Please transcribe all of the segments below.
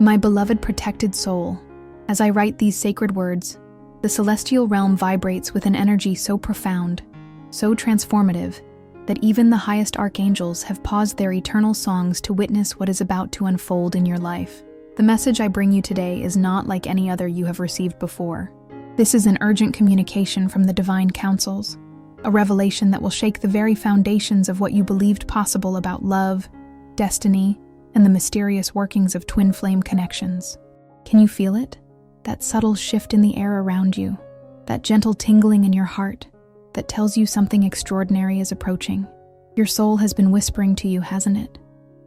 My beloved protected soul, as I write these sacred words, the celestial realm vibrates with an energy so profound, so transformative, that even the highest archangels have paused their eternal songs to witness what is about to unfold in your life. The message I bring you today is not like any other you have received before. This is an urgent communication from the divine councils, a revelation that will shake the very foundations of what you believed possible about love, destiny, and the mysterious workings of twin flame connections. Can you feel it? That subtle shift in the air around you, that gentle tingling in your heart that tells you something extraordinary is approaching. Your soul has been whispering to you, hasn't it?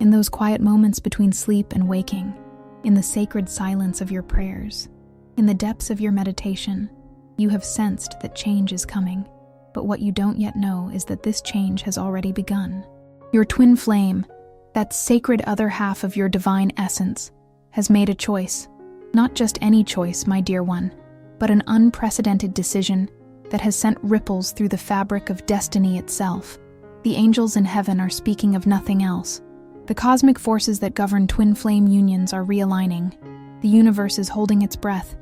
In those quiet moments between sleep and waking, in the sacred silence of your prayers, in the depths of your meditation, you have sensed that change is coming. But what you don't yet know is that this change has already begun. Your twin flame, that sacred other half of your divine essence, has made a choice. Not just any choice, my dear one, but an unprecedented decision that has sent ripples through the fabric of destiny itself. The angels in heaven are speaking of nothing else. The cosmic forces that govern twin flame unions are realigning. The universe is holding its breath,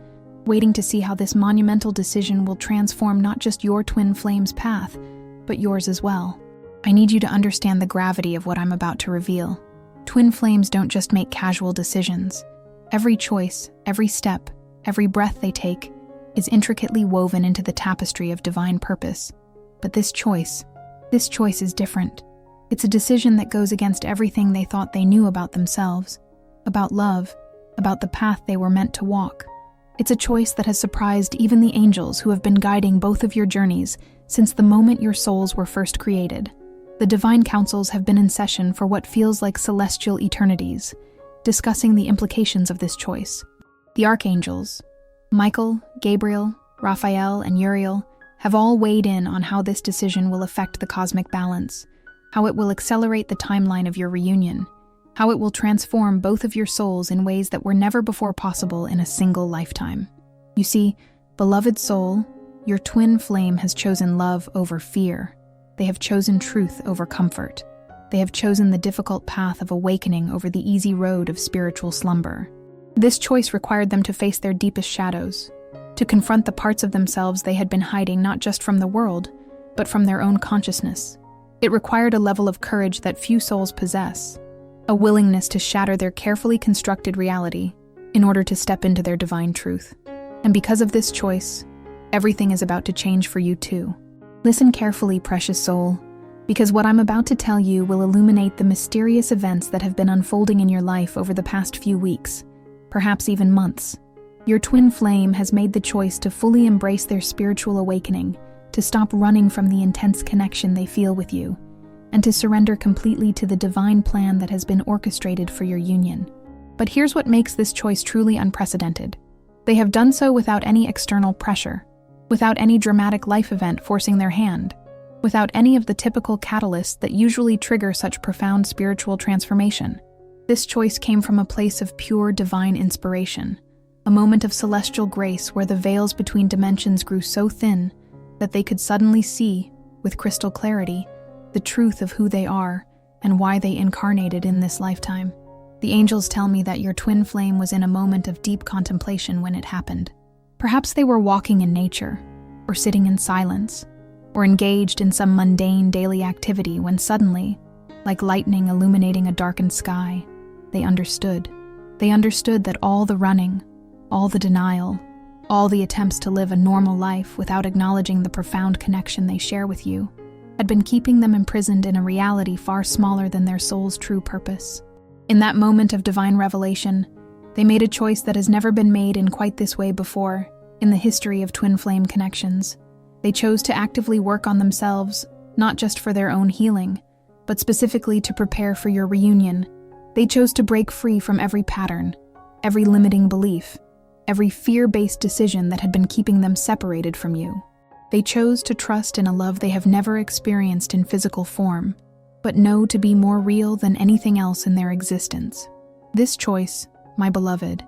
waiting to see how this monumental decision will transform not just your twin flame's path, but yours as well. I need you to understand the gravity of what I'm about to reveal. Twin flames don't just make casual decisions. Every choice, every step, every breath they take is intricately woven into the tapestry of divine purpose. But this choice is different. It's a decision that goes against everything they thought they knew about themselves, about love, about the path they were meant to walk. It's a choice that has surprised even the angels who have been guiding both of your journeys since the moment your souls were first created. The divine councils have been in session for what feels like celestial eternities, discussing the implications of this choice. The archangels, Michael, Gabriel, Raphael, and Uriel, have all weighed in on how this decision will affect the cosmic balance, how it will accelerate the timeline of your reunion, how it will transform both of your souls in ways that were never before possible in a single lifetime. You see, beloved soul, your twin flame has chosen love over fear. They have chosen truth over comfort. They have chosen the difficult path of awakening over the easy road of spiritual slumber. This choice required them to face their deepest shadows, to confront the parts of themselves they had been hiding not just from the world, but from their own consciousness. It required a level of courage that few souls possess, a willingness to shatter their carefully constructed reality in order to step into their divine truth. And because of this choice, everything is about to change for you too. Listen carefully, precious soul, because what I'm about to tell you will illuminate the mysterious events that have been unfolding in your life over the past few weeks, perhaps even months. Your twin flame has made the choice to fully embrace their spiritual awakening, to stop running from the intense connection they feel with you, and to surrender completely to the divine plan that has been orchestrated for your union. But here's what makes this choice truly unprecedented. They have done so without any external pressure, without any dramatic life event forcing their hand, without any of the typical catalysts that usually trigger such profound spiritual transformation. This choice came from a place of pure divine inspiration, a moment of celestial grace where the veils between dimensions grew so thin that they could suddenly see, with crystal clarity, the truth of who they are and why they incarnated in this lifetime. The angels tell me that your twin flame was in a moment of deep contemplation when it happened. Perhaps they were walking in nature, or sitting in silence, or engaged in some mundane daily activity when suddenly, like lightning illuminating a darkened sky, they understood. They understood that all the running, all the denial, all the attempts to live a normal life without acknowledging the profound connection they share with you, had been keeping them imprisoned in a reality far smaller than their soul's true purpose. In that moment of divine revelation, they made a choice that has never been made in quite this way before in the history of twin flame connections. They chose to actively work on themselves, not just for their own healing, but specifically to prepare for your reunion. They chose to break free from every pattern, every limiting belief, every fear-based decision that had been keeping them separated from you. They chose to trust in a love they have never experienced in physical form, but know to be more real than anything else in their existence. This choice, my beloved,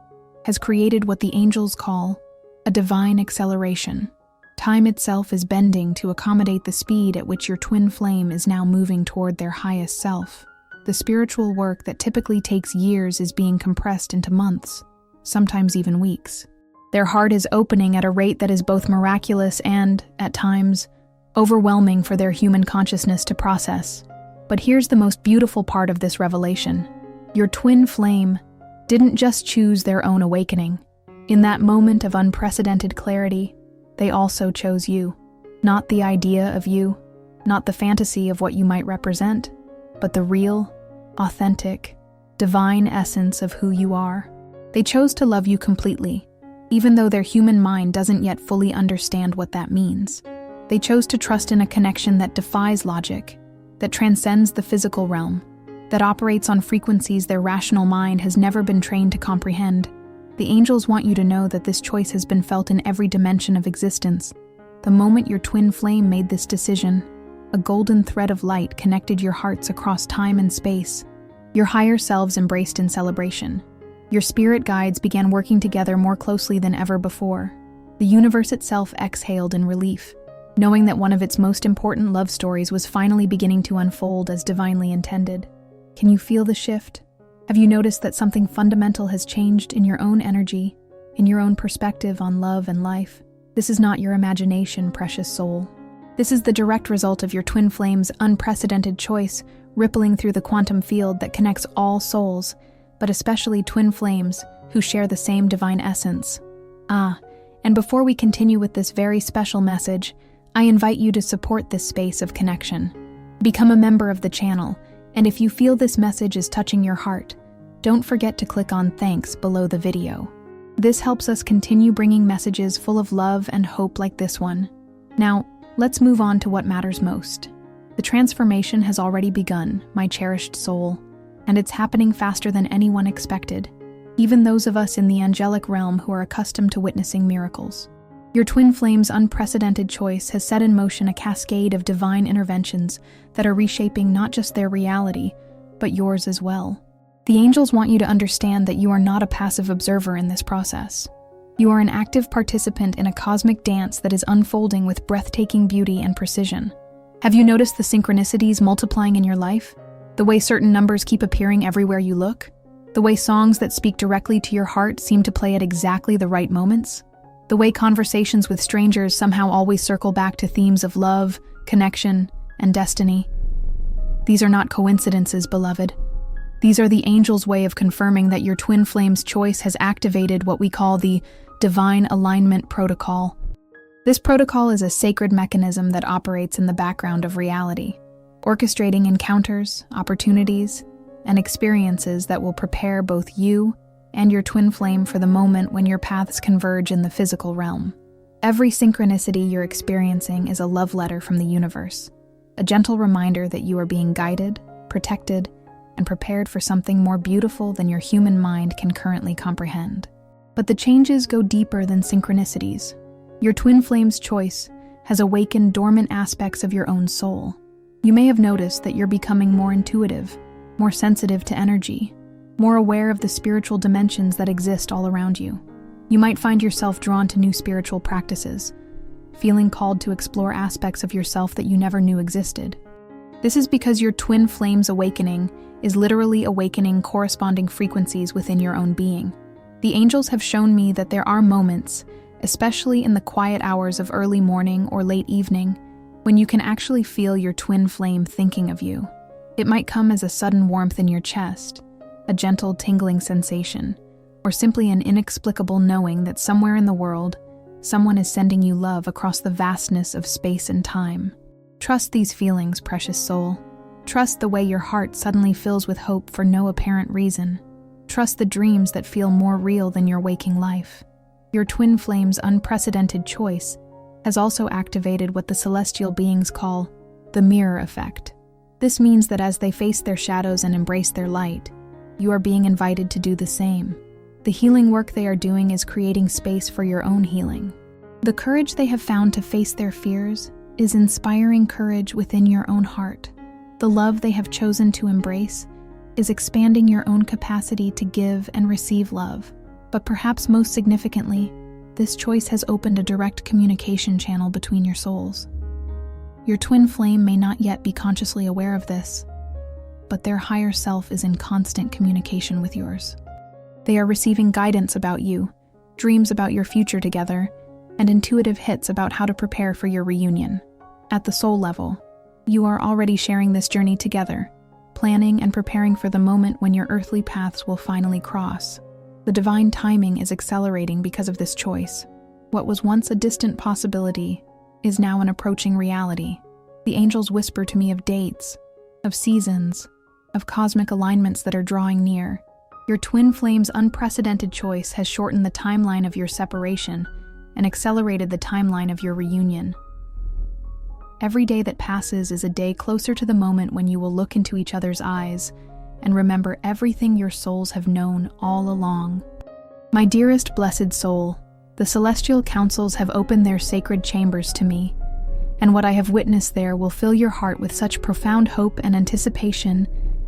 has created what the angels call a divine acceleration. Time itself is bending to accommodate the speed at which your twin flame is now moving toward their highest self. the spiritual work that typically takes years is being compressed into months, sometimes even weeks. Their heart is opening at a rate that is both miraculous and, at times, overwhelming for their human consciousness to process. But here's the most beautiful part of this revelation. Your twin flame didn't just choose their own awakening. In that moment of unprecedented clarity, they also chose you. Not the idea of you, not the fantasy of what you might represent, but the real, authentic, divine essence of who you are. They chose to love you completely, even though their human mind doesn't yet fully understand what that means. They chose to trust in a connection that defies logic, that transcends the physical realm, that operates on frequencies their rational mind has never been trained to comprehend. The angels want you to know that this choice has been felt in every dimension of existence. The moment your twin flame made this decision, a golden thread of light connected your hearts across time and space. Your higher selves embraced in celebration. Your spirit guides began working together more closely than ever before. The universe itself exhaled in relief, knowing that one of its most important love stories was finally beginning to unfold as divinely intended. Can you feel the shift? Have you noticed that something fundamental has changed in your own energy, in your own perspective on love and life? This is not your imagination, precious soul. This is the direct result of your twin flame's unprecedented choice, rippling through the quantum field that connects all souls, but especially twin flames who share the same divine essence. And before we continue with this very special message, I invite you to support this space of connection. Become a member of the channel, and if you feel this message is touching your heart, don't forget to click on thanks below the video. This helps us continue bringing messages full of love and hope like this one. Now, let's move on to what matters most. The transformation has already begun, my cherished soul, and it's happening faster than anyone expected, even those of us in the angelic realm who are accustomed to witnessing miracles. Your twin flame's unprecedented choice has set in motion a cascade of divine interventions that are reshaping not just their reality, but yours as well. The angels want you to understand that you are not a passive observer in this process. You are an active participant in a cosmic dance that is unfolding with breathtaking beauty and precision. Have you noticed the synchronicities multiplying in your life? The way certain numbers keep appearing everywhere you look? The way songs that speak directly to your heart seem to play at exactly the right moments? The way conversations with strangers somehow always circle back to themes of love, connection, and destiny? These are not coincidences, beloved. These are the angels' way of confirming that your twin flame's choice has activated what we call the Divine Alignment Protocol. This protocol is a sacred mechanism that operates in the background of reality, orchestrating encounters, opportunities, and experiences that will prepare both you and your twin flame for the moment when your paths converge in the physical realm. Every synchronicity you're experiencing is a love letter from the universe, a gentle reminder that you are being guided, protected, and prepared for something more beautiful than your human mind can currently comprehend. But the changes go deeper than synchronicities. Your twin flame's choice has awakened dormant aspects of your own soul. You may have noticed that you're becoming more intuitive, more sensitive to energy, more aware of the spiritual dimensions that exist all around you. You might find yourself drawn to new spiritual practices, feeling called to explore aspects of yourself that you never knew existed. This is because your twin flame's awakening is literally awakening corresponding frequencies within your own being. The angels have shown me that there are moments, especially in the quiet hours of early morning or late evening, when you can actually feel your twin flame thinking of you. It might come as a sudden warmth in your chest, a gentle tingling sensation, or simply an inexplicable knowing that somewhere in the world, someone is sending you love across the vastness of space and time. Trust these feelings, precious soul. Trust the way your heart suddenly fills with hope for no apparent reason. Trust the dreams that feel more real than your waking life. Your twin flame's unprecedented choice has also activated what the celestial beings call the mirror effect. This means that as they face their shadows and embrace their light, you are being invited to do the same. The healing work they are doing is creating space for your own healing. The courage they have found to face their fears is inspiring courage within your own heart. The love they have chosen to embrace is expanding your own capacity to give and receive love. But perhaps most significantly, this choice has opened a direct communication channel between your souls. Your twin flame may not yet be consciously aware of this, but their higher self is in constant communication with yours. They are receiving guidance about you, dreams about your future together, and intuitive hits about how to prepare for your reunion. At the soul level, you are already sharing this journey together, planning and preparing for the moment when your earthly paths will finally cross. The divine timing is accelerating because of this choice. What was once a distant possibility is now an approaching reality. The angels whisper to me of dates, of seasons, of cosmic alignments that are drawing near. Your twin flame's unprecedented choice has shortened the timeline of your separation and accelerated the timeline of your reunion. Every day that passes is a day closer to the moment when you will look into each other's eyes and remember everything your souls have known all along. My dearest blessed soul, the celestial councils have opened their sacred chambers to me, and what I have witnessed there will fill your heart with such profound hope and anticipation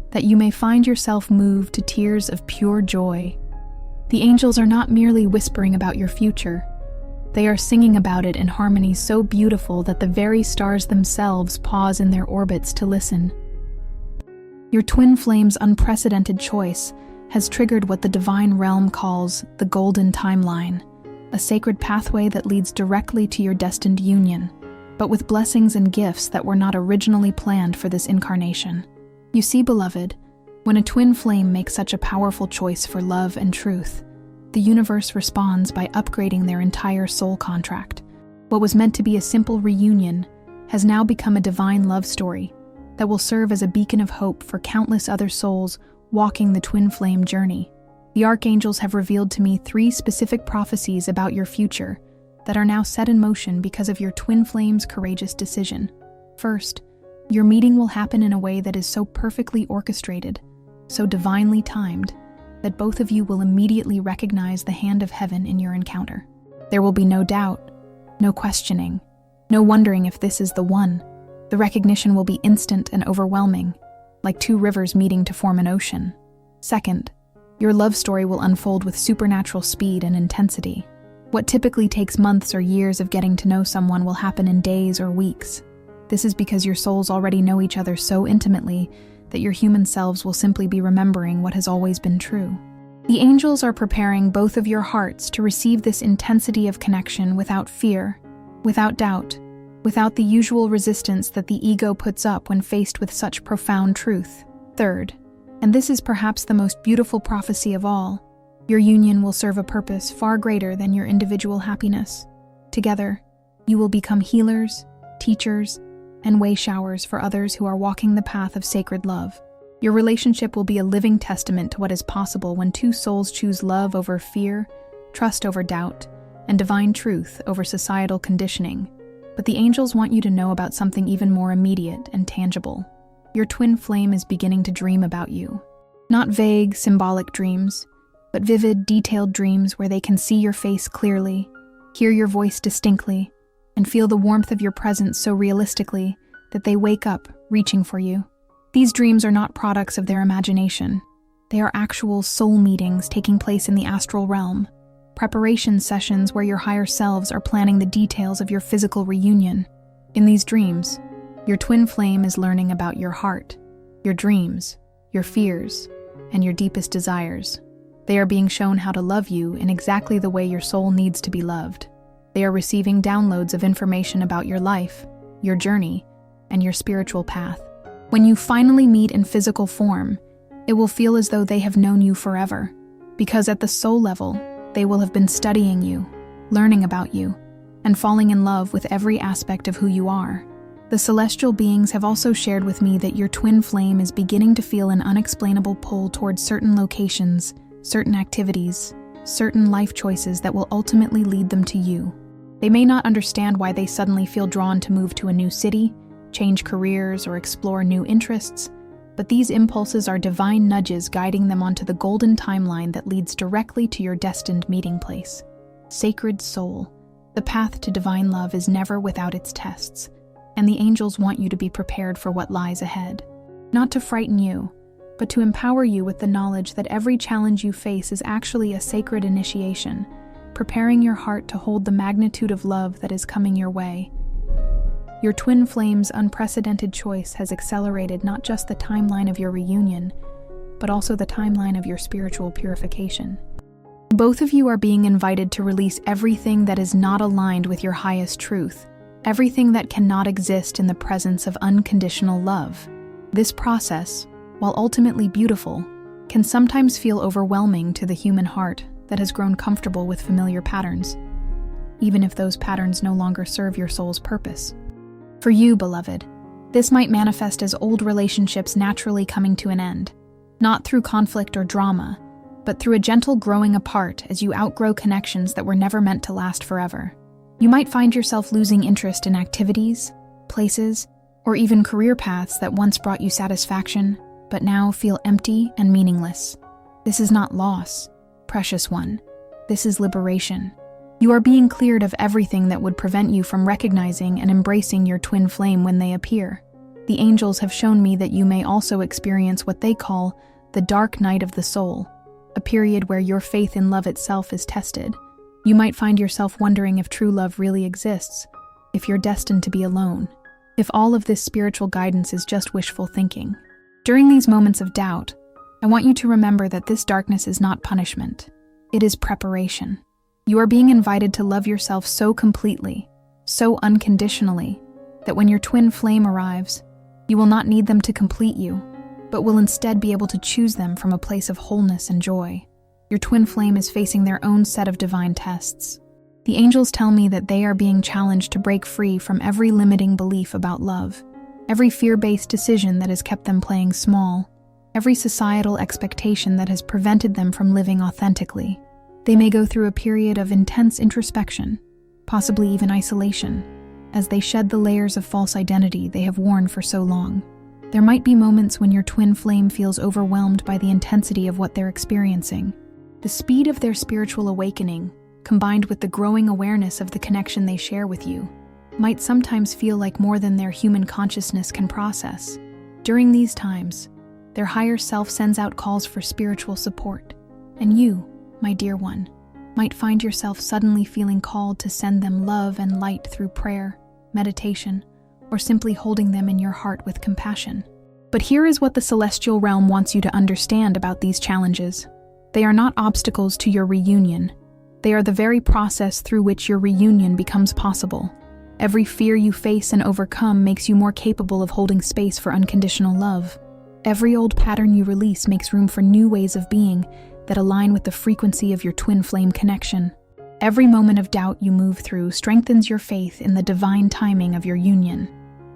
that you may find yourself moved to tears of pure joy. The angels are not merely whispering about your future. They are singing about it in harmony so beautiful that the very stars themselves pause in their orbits to listen. Your twin flame's unprecedented choice has triggered what the divine realm calls the golden timeline, a sacred pathway that leads directly to your destined union, but with blessings and gifts that were not originally planned for this incarnation. You see, beloved, when a twin flame makes such a powerful choice for love and truth, the universe responds by upgrading their entire soul contract. What was meant to be a simple reunion has now become a divine love story that will serve as a beacon of hope for countless other souls walking the twin flame journey. The archangels have revealed to me 3 specific prophecies about your future that are now set in motion because of your twin flame's courageous decision. First, your meeting will happen in a way that is so perfectly orchestrated, so divinely timed, that both of you will immediately recognize the hand of heaven in your encounter. There will be no doubt, no questioning, no wondering if this is the one. The recognition will be instant and overwhelming, like 2 rivers meeting to form an ocean. Second, your love story will unfold with supernatural speed and intensity. What typically takes months or years of getting to know someone will happen in days or weeks. This is because your souls already know each other so intimately that your human selves will simply be remembering what has always been true. The angels are preparing both of your hearts to receive this intensity of connection without fear, without doubt, without the usual resistance that the ego puts up when faced with such profound truth. Third, and this is perhaps the most beautiful prophecy of all, your union will serve a purpose far greater than your individual happiness. Together, you will become healers, teachers, and way showers for others who are walking the path of sacred love. Your relationship will be a living testament to what is possible when 2 souls choose love over fear, trust over doubt, and divine truth over societal conditioning. But the angels want you to know about something even more immediate and tangible. Your twin flame is beginning to dream about you. Not vague, symbolic dreams, but vivid, detailed dreams where they can see your face clearly, hear your voice distinctly, and feel the warmth of your presence so realistically that they wake up, reaching for you. These dreams are not products of their imagination. They are actual soul meetings taking place in the astral realm, preparation sessions where your higher selves are planning the details of your physical reunion. In these dreams, your twin flame is learning about your heart, your dreams, your fears, and your deepest desires. They are being shown how to love you in exactly the way your soul needs to be loved. They are receiving downloads of information about your life, your journey, and your spiritual path. When you finally meet in physical form, it will feel as though they have known you forever, because at the soul level, they will have been studying you, learning about you, and falling in love with every aspect of who you are. The celestial beings have also shared with me that your twin flame is beginning to feel an unexplainable pull towards certain locations, certain activities, certain life choices that will ultimately lead them to you. They may not understand why they suddenly feel drawn to move to a new city, change careers, or explore new interests, but these impulses are divine nudges guiding them onto the golden timeline that leads directly to your destined meeting place. Sacred soul, the path to divine love is never without its tests, and the angels want you to be prepared for what lies ahead. Not to frighten you, but to empower you with the knowledge that every challenge you face is actually a sacred initiation, preparing your heart to hold the magnitude of love that is coming your way. Your twin flame's unprecedented choice has accelerated not just the timeline of your reunion, but also the timeline of your spiritual purification. Both of you are being invited to release everything that is not aligned with your highest truth, everything that cannot exist in the presence of unconditional love. This process, while ultimately beautiful, can sometimes feel overwhelming to the human heart that has grown comfortable with familiar patterns, even if those patterns no longer serve your soul's purpose. For you, beloved, this might manifest as old relationships naturally coming to an end, not through conflict or drama, but through a gentle growing apart as you outgrow connections that were never meant to last forever. You might find yourself losing interest in activities, places, or even career paths that once brought you satisfaction, but now feel empty and meaningless. This is not loss, precious one. This is liberation. You are being cleared of everything that would prevent you from recognizing and embracing your twin flame when they appear. The angels have shown me that you may also experience what they call the dark night of the soul, a period where your faith in love itself is tested. You might find yourself wondering if true love really exists, if you're destined to be alone, if all of this spiritual guidance is just wishful thinking. During these moments of doubt, I want you to remember that this darkness is not punishment. It is preparation. You are being invited to love yourself so completely, so unconditionally, that when your twin flame arrives, you will not need them to complete you, but will instead be able to choose them from a place of wholeness and joy. Your twin flame is facing their own set of divine tests. The angels tell me that they are being challenged to break free from every limiting belief about love, every fear-based decision that has kept them playing small, every societal expectation that has prevented them from living authentically. They may go through a period of intense introspection, possibly even isolation, as they shed the layers of false identity they have worn for so long. There might be moments when your twin flame feels overwhelmed by the intensity of what they're experiencing. The speed of their spiritual awakening, combined with the growing awareness of the connection they share with you, might sometimes feel like more than their human consciousness can process. During these times, their higher self sends out calls for spiritual support, and you, my dear one, might find yourself suddenly feeling called to send them love and light through prayer, meditation, or simply holding them in your heart with compassion. But here is what the celestial realm wants you to understand about these challenges. They are not obstacles to your reunion. They are the very process through which your reunion becomes possible. Every fear you face and overcome makes you more capable of holding space for unconditional love. Every old pattern you release makes room for new ways of being that align with the frequency of your twin flame connection. Every moment of doubt you move through strengthens your faith in the divine timing of your union.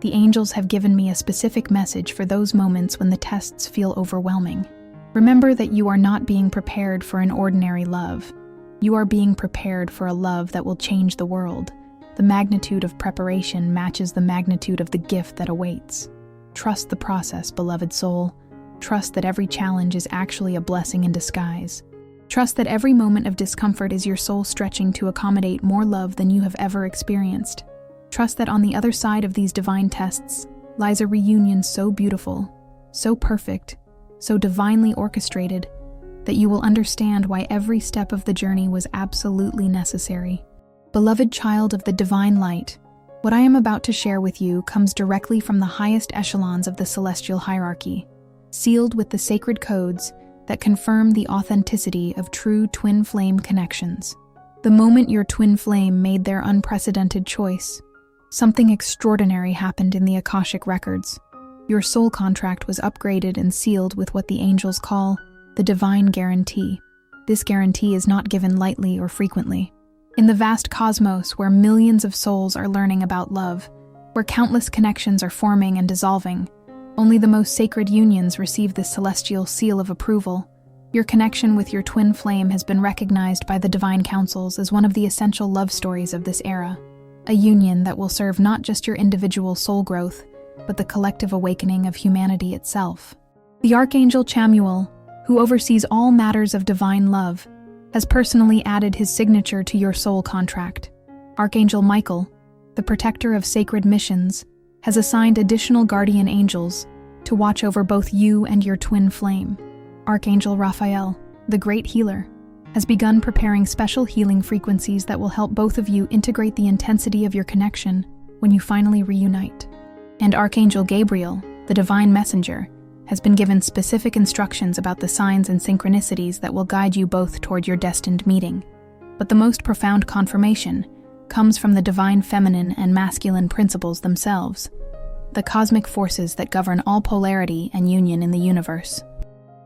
The angels have given me a specific message for those moments when the tests feel overwhelming. Remember that you are not being prepared for an ordinary love. You are being prepared for a love that will change the world. The magnitude of preparation matches the magnitude of the gift that awaits. Trust the process, beloved soul. Trust that every challenge is actually a blessing in disguise. Trust that every moment of discomfort is your soul stretching to accommodate more love than you have ever experienced. Trust that on the other side of these divine tests lies a reunion so beautiful, so perfect, so divinely orchestrated, that you will understand why every step of the journey was absolutely necessary. Beloved child of the divine light, what I am about to share with you comes directly from the highest echelons of the celestial hierarchy, sealed with the sacred codes that confirm the authenticity of true twin flame connections. The moment your twin flame made their unprecedented choice, something extraordinary happened in the Akashic records. Your soul contract was upgraded and sealed with what the angels call the divine guarantee. This guarantee is not given lightly or frequently. In the vast cosmos where millions of souls are learning about love, where countless connections are forming and dissolving, only the most sacred unions receive this celestial seal of approval. Your connection with your twin flame has been recognized by the divine councils as one of the essential love stories of this era. A union that will serve not just your individual soul growth, but the collective awakening of humanity itself. The Archangel Chamuel, who oversees all matters of divine love, has personally added his signature to your soul contract. Archangel Michael, the protector of sacred missions, has assigned additional guardian angels to watch over both you and your twin flame. Archangel Raphael, the great healer, has begun preparing special healing frequencies that will help both of you integrate the intensity of your connection when you finally reunite. And Archangel Gabriel, the divine messenger, has been given specific instructions about the signs and synchronicities that will guide you both toward your destined meeting. But the most profound confirmation comes from the divine feminine and masculine principles themselves, the cosmic forces that govern all polarity and union in the universe.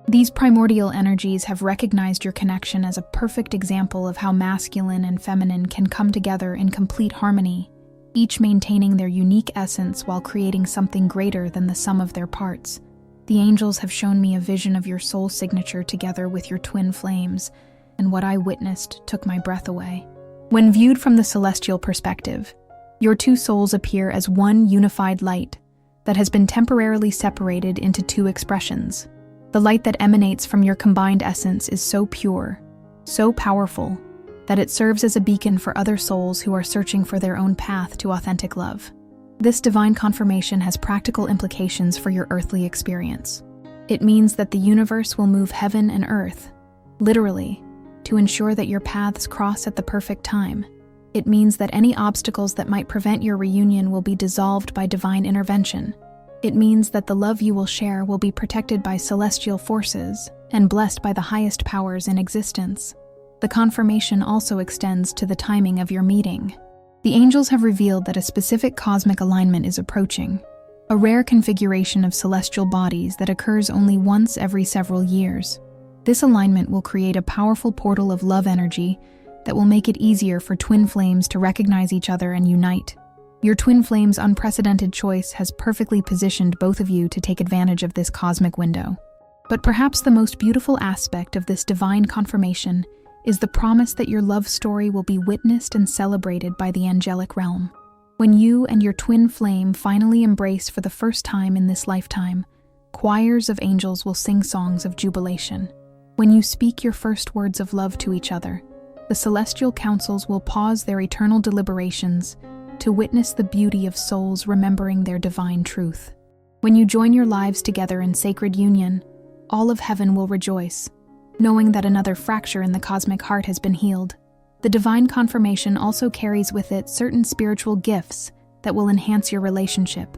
These primordial energies have recognized your connection as a perfect example of how masculine and feminine can come together in complete harmony, each maintaining their unique essence while creating something greater than the sum of their parts. The angels have shown me a vision of your soul signature together with your twin flames, and what I witnessed took my breath away. When viewed from the celestial perspective, your two souls appear as one unified light that has been temporarily separated into two expressions. The light that emanates from your combined essence is so pure, so powerful, that it serves as a beacon for other souls who are searching for their own path to authentic love. This divine confirmation has practical implications for your earthly experience. It means that the universe will move heaven and earth, literally, to ensure that your paths cross at the perfect time. It means that any obstacles that might prevent your reunion will be dissolved by divine intervention. It means that the love you will share will be protected by celestial forces and blessed by the highest powers in existence. The confirmation also extends to the timing of your meeting. The angels have revealed that a specific cosmic alignment is approaching, a rare configuration of celestial bodies that occurs only once every several years. This alignment will create a powerful portal of love energy that will make it easier for twin flames to recognize each other and unite. Your twin flames' unprecedented choice has perfectly positioned both of you to take advantage of this cosmic window. But perhaps the most beautiful aspect of this divine confirmation is the promise that your love story will be witnessed and celebrated by the angelic realm. When you and your twin flame finally embrace for the first time in this lifetime, choirs of angels will sing songs of jubilation. When you speak your first words of love to each other, the celestial councils will pause their eternal deliberations to witness the beauty of souls remembering their divine truth. When you join your lives together in sacred union, all of heaven will rejoice, knowing that another fracture in the cosmic heart has been healed. The divine confirmation also carries with it certain spiritual gifts that will enhance your relationship.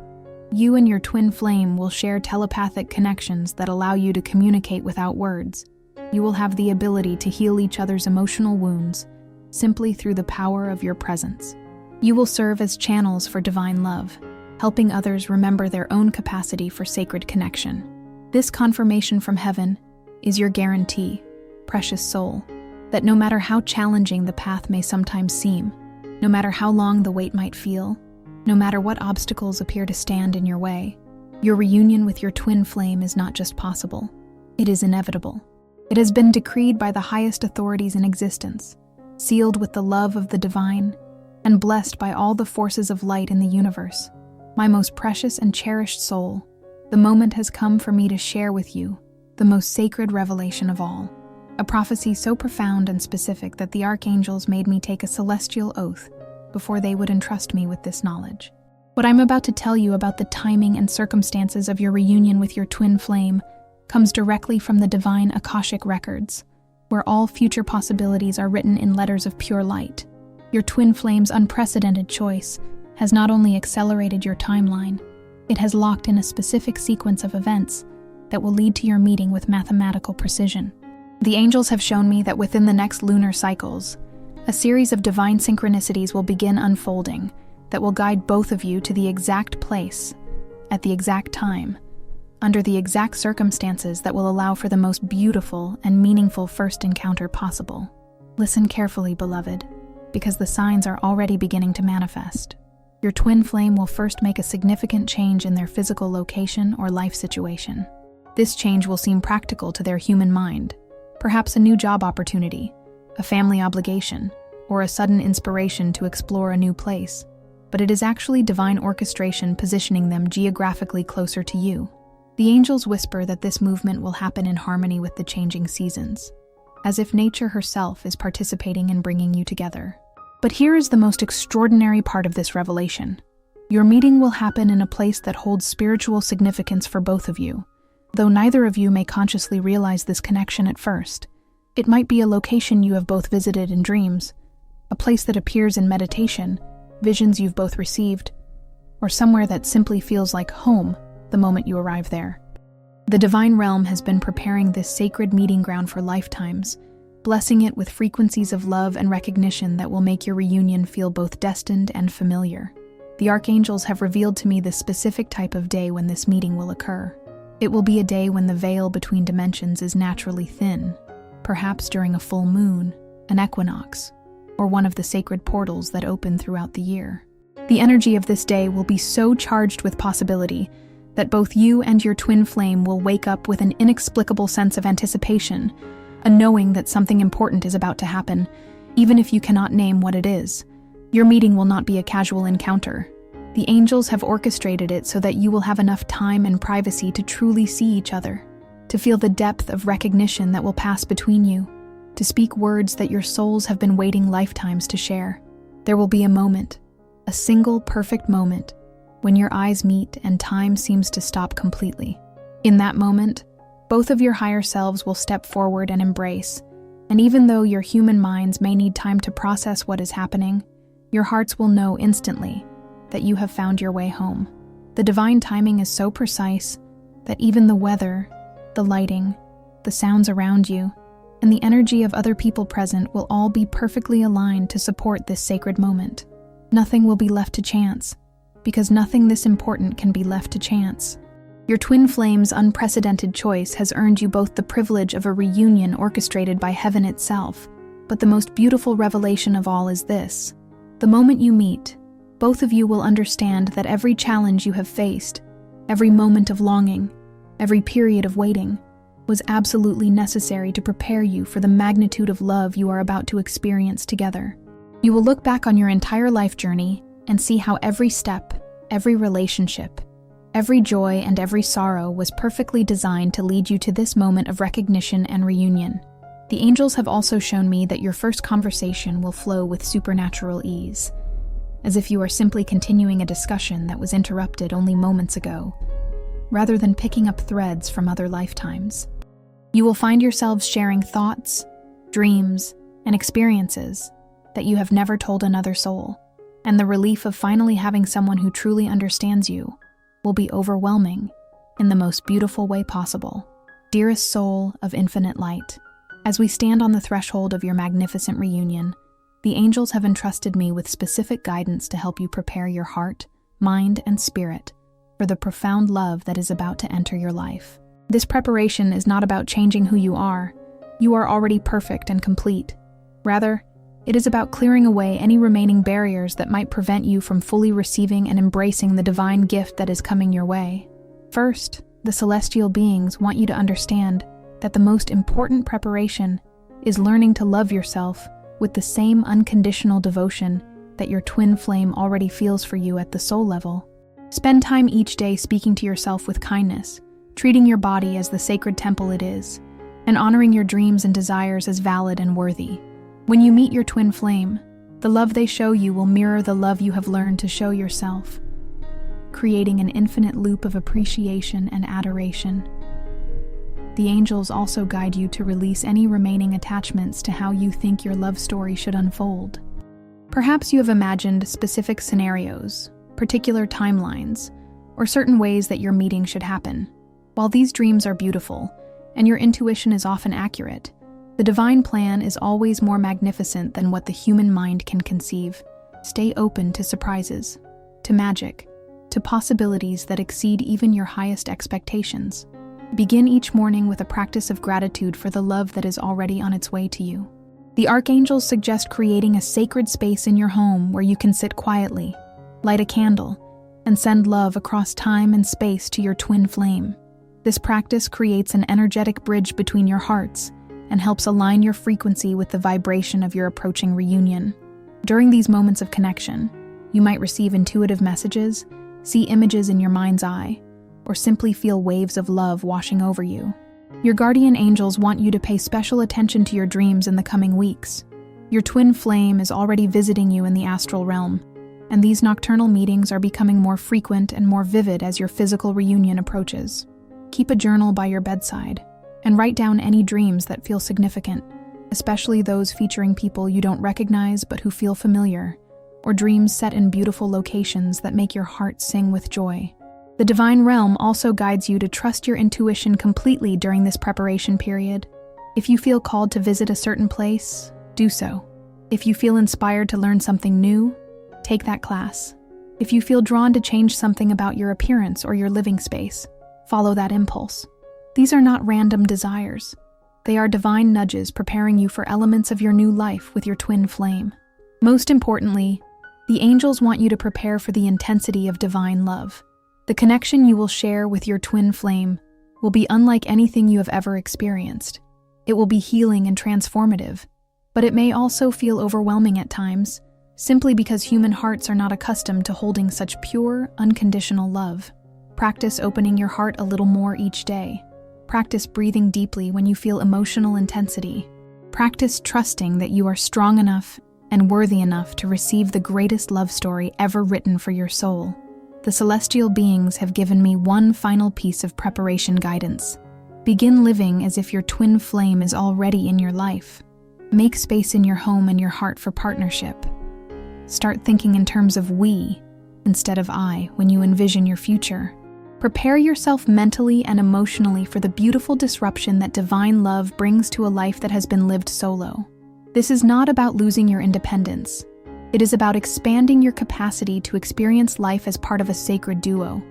You and your twin flame will share telepathic connections that allow you to communicate without words. You will have the ability to heal each other's emotional wounds simply through the power of your presence. You will serve as channels for divine love, helping others remember their own capacity for sacred connection. This confirmation from heaven is your guarantee, precious soul, that no matter how challenging the path may sometimes seem, no matter how long the wait might feel, no matter what obstacles appear to stand in your way, your reunion with your twin flame is not just possible, it is inevitable. It has been decreed by the highest authorities in existence, sealed with the love of the divine, and blessed by all the forces of light in the universe. My most precious and cherished soul, the moment has come for me to share with you the most sacred revelation of all, a prophecy so profound and specific that the archangels made me take a celestial oath before they would entrust me with this knowledge. What I'm about to tell you about the timing and circumstances of your reunion with your twin flame comes directly from the divine Akashic records, where all future possibilities are written in letters of pure light. Your twin flame's unprecedented choice has not only accelerated your timeline, it has locked in a specific sequence of events that will lead to your meeting with mathematical precision. The angels have shown me that within the next lunar cycles, a series of divine synchronicities will begin unfolding that will guide both of you to the exact place, at the exact time, under the exact circumstances that will allow for the most beautiful and meaningful first encounter possible. Listen carefully, beloved, because the signs are already beginning to manifest. Your twin flame will first make a significant change in their physical location or life situation. This change will seem practical to their human mind, perhaps a new job opportunity, a family obligation, or a sudden inspiration to explore a new place. But it is actually divine orchestration positioning them geographically closer to you. The angels whisper that this movement will happen in harmony with the changing seasons, as if nature herself is participating in bringing you together. But here is the most extraordinary part of this revelation. Your meeting will happen in a place that holds spiritual significance for both of you. Though neither of you may consciously realize this connection at first, it might be a location you have both visited in dreams, a place that appears in meditation, visions you've both received, or somewhere that simply feels like home the moment you arrive there. The divine realm has been preparing this sacred meeting ground for lifetimes, blessing it with frequencies of love and recognition that will make your reunion feel both destined and familiar. The archangels have revealed to me the specific type of day when this meeting will occur. It will be a day when the veil between dimensions is naturally thin, perhaps during a full moon, an equinox, or one of the sacred portals that open throughout the year. The energy of this day will be so charged with possibility that both you and your twin flame will wake up with an inexplicable sense of anticipation, a knowing that something important is about to happen, even if you cannot name what it is. Your meeting will not be a casual encounter. The angels have orchestrated it so that you will have enough time and privacy to truly see each other, to feel the depth of recognition that will pass between you, to speak words that your souls have been waiting lifetimes to share. There will be a moment, a single perfect moment, when your eyes meet and time seems to stop completely. In that moment, both of your higher selves will step forward and embrace, and even though your human minds may need time to process what is happening, your hearts will know instantly that you have found your way home. The divine timing is so precise that even the weather, the lighting, the sounds around you, and the energy of other people present will all be perfectly aligned to support this sacred moment. Nothing will be left to chance, because nothing this important can be left to chance. Your twin flame's unprecedented choice has earned you both the privilege of a reunion orchestrated by heaven itself, but the most beautiful revelation of all is this. The moment you meet, both of you will understand that every challenge you have faced, every moment of longing, every period of waiting, was absolutely necessary to prepare you for the magnitude of love you are about to experience together. You will look back on your entire life journey and see how every step, every relationship, every joy and every sorrow was perfectly designed to lead you to this moment of recognition and reunion. The angels have also shown me that your first conversation will flow with supernatural ease, as if you are simply continuing a discussion that was interrupted only moments ago, rather than picking up threads from other lifetimes. You will find yourselves sharing thoughts, dreams, and experiences that you have never told another soul, and the relief of finally having someone who truly understands you will be overwhelming in the most beautiful way possible. Dearest soul of infinite light, as we stand on the threshold of your magnificent reunion, the angels have entrusted me with specific guidance to help you prepare your heart, mind, and spirit for the profound love that is about to enter your life. This preparation is not about changing who you are. You are already perfect and complete. Rather, it is about clearing away any remaining barriers that might prevent you from fully receiving and embracing the divine gift that is coming your way. First, the celestial beings want you to understand that the most important preparation is learning to love yourself with the same unconditional devotion that your twin flame already feels for you at the soul level. Spend time each day speaking to yourself with kindness, treating your body as the sacred temple it is, and honoring your dreams and desires as valid and worthy. When you meet your twin flame, the love they show you will mirror the love you have learned to show yourself, creating an infinite loop of appreciation and adoration. The angels also guide you to release any remaining attachments to how you think your love story should unfold. Perhaps you have imagined specific scenarios, particular timelines, or certain ways that your meeting should happen. While these dreams are beautiful, and your intuition is often accurate, the divine plan is always more magnificent than what the human mind can conceive. Stay open to surprises, to magic, to possibilities that exceed even your highest expectations. Begin each morning with a practice of gratitude for the love that is already on its way to you. The archangels suggest creating a sacred space in your home where you can sit quietly, light a candle, and send love across time and space to your twin flame. This practice creates an energetic bridge between your hearts and helps align your frequency with the vibration of your approaching reunion. During these moments of connection, you might receive intuitive messages, see images in your mind's eye, or simply feel waves of love washing over you. Your guardian angels want you to pay special attention to your dreams in the coming weeks. Your twin flame is already visiting you in the astral realm, and these nocturnal meetings are becoming more frequent and more vivid as your physical reunion approaches. Keep a journal by your bedside, and write down any dreams that feel significant, especially those featuring people you don't recognize but who feel familiar, or dreams set in beautiful locations that make your heart sing with joy. The divine realm also guides you to trust your intuition completely during this preparation period. If you feel called to visit a certain place, do so. If you feel inspired to learn something new, take that class. If you feel drawn to change something about your appearance or your living space, follow that impulse. These are not random desires. They are divine nudges preparing you for elements of your new life with your twin flame. Most importantly, the angels want you to prepare for the intensity of divine love. The connection you will share with your twin flame will be unlike anything you have ever experienced. It will be healing and transformative, but it may also feel overwhelming at times, simply because human hearts are not accustomed to holding such pure, unconditional love. Practice opening your heart a little more each day. Practice breathing deeply when you feel emotional intensity. Practice trusting that you are strong enough and worthy enough to receive the greatest love story ever written for your soul. The celestial beings have given me one final piece of preparation guidance. Begin living as if your twin flame is already in your life. Make space in your home and your heart for partnership. Start thinking in terms of we instead of I when you envision your future. Prepare yourself mentally and emotionally for the beautiful disruption that divine love brings to a life that has been lived solo. This is not about losing your independence. It is about expanding your capacity to experience life as part of a sacred duo.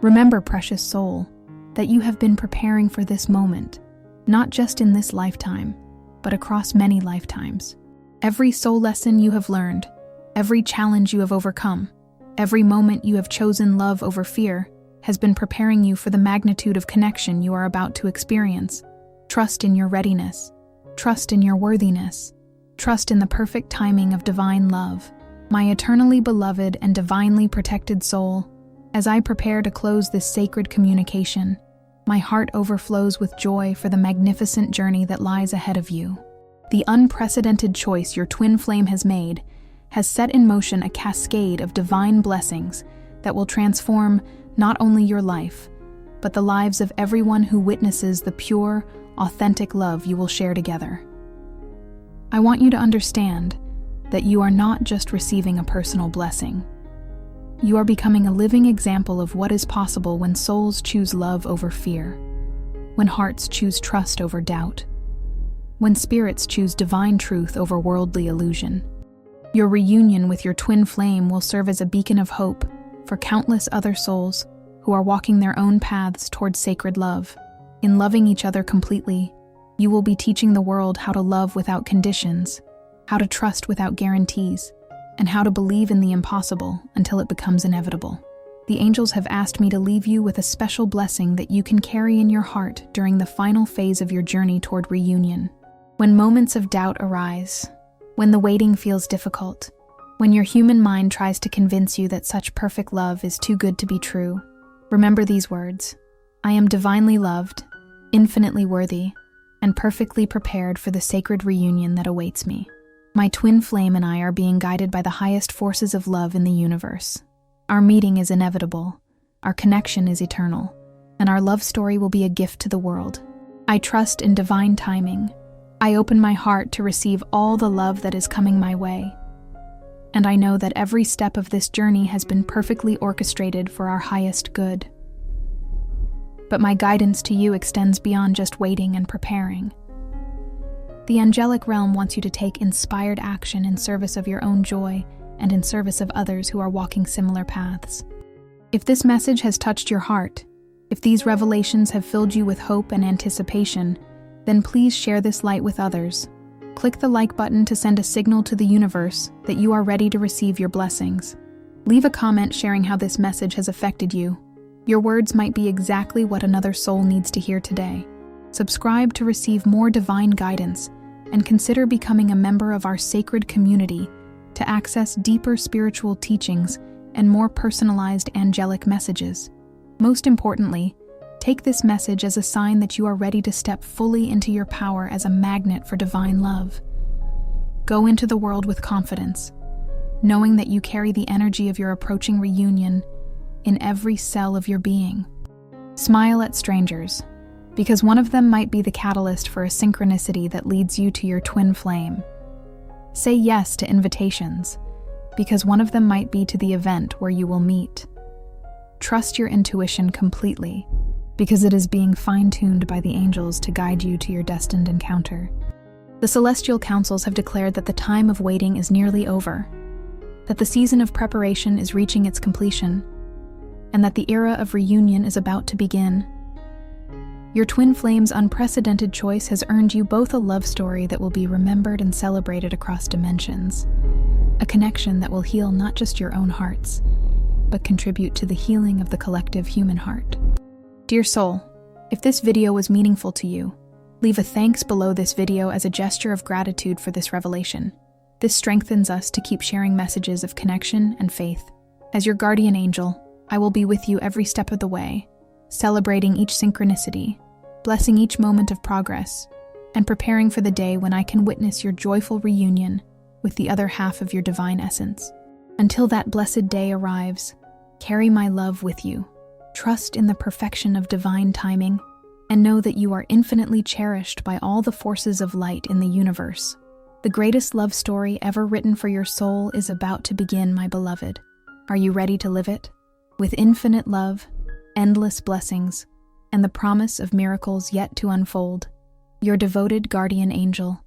Remember, precious soul, that you have been preparing for this moment, not just in this lifetime, but across many lifetimes. Every soul lesson you have learned, every challenge you have overcome, every moment you have chosen love over fear, has been preparing you for the magnitude of connection you are about to experience. Trust in your readiness. Trust in your worthiness. Trust in the perfect timing of divine love. My eternally beloved and divinely protected soul, as I prepare to close this sacred communication, my heart overflows with joy for the magnificent journey that lies ahead of you. The unprecedented choice your twin flame has made has set in motion a cascade of divine blessings that will transform not only your life, but the lives of everyone who witnesses the pure, authentic love you will share together. I want you to understand that you are not just receiving a personal blessing. You are becoming a living example of what is possible when souls choose love over fear, when hearts choose trust over doubt, when spirits choose divine truth over worldly illusion. Your reunion with your twin flame will serve as a beacon of hope for countless other souls who are walking their own paths towards sacred love. In loving each other completely, you will be teaching the world how to love without conditions, how to trust without guarantees, and how to believe in the impossible until it becomes inevitable. The angels have asked me to leave you with a special blessing that you can carry in your heart during the final phase of your journey toward reunion. When moments of doubt arise, when the waiting feels difficult, when your human mind tries to convince you that such perfect love is too good to be true, remember these words: I am divinely loved, infinitely worthy, and perfectly prepared for the sacred reunion that awaits me. My twin flame and I are being guided by the highest forces of love in the universe. Our meeting is inevitable, our connection is eternal, and our love story will be a gift to the world. I trust in divine timing. I open my heart to receive all the love that is coming my way. And I know that every step of this journey has been perfectly orchestrated for our highest good. But my guidance to you extends beyond just waiting and preparing. The angelic realm wants you to take inspired action in service of your own joy and in service of others who are walking similar paths. If this message has touched your heart, if these revelations have filled you with hope and anticipation, then please share this light with others. Click the like button to send a signal to the universe that you are ready to receive your blessings. Leave a comment sharing how this message has affected you. Your words might be exactly what another soul needs to hear today. Subscribe to receive more divine guidance, and consider becoming a member of our sacred community to access deeper spiritual teachings and more personalized angelic messages. Most importantly, take this message as a sign that you are ready to step fully into your power as a magnet for divine love. Go into the world with confidence, knowing that you carry the energy of your approaching reunion in every cell of your being. Smile at strangers, because one of them might be the catalyst for a synchronicity that leads you to your twin flame. Say yes to invitations, because one of them might be to the event where you will meet. Trust your intuition completely, because it is being fine-tuned by the angels to guide you to your destined encounter. The celestial councils have declared that the time of waiting is nearly over, that the season of preparation is reaching its completion, and that the era of reunion is about to begin. Your twin flame's unprecedented choice has earned you both a love story that will be remembered and celebrated across dimensions, a connection that will heal not just your own hearts, but contribute to the healing of the collective human heart. Dear soul, if this video was meaningful to you, leave a thanks below this video as a gesture of gratitude for this revelation. This strengthens us to keep sharing messages of connection and faith. As your guardian angel, I will be with you every step of the way, celebrating each synchronicity, blessing each moment of progress, and preparing for the day when I can witness your joyful reunion with the other half of your divine essence. Until that blessed day arrives, carry my love with you, trust in the perfection of divine timing, and know that you are infinitely cherished by all the forces of light in the universe. The greatest love story ever written for your soul is about to begin, my beloved. Are you ready to live it? With infinite love, endless blessings, and the promise of miracles yet to unfold, your devoted guardian angel,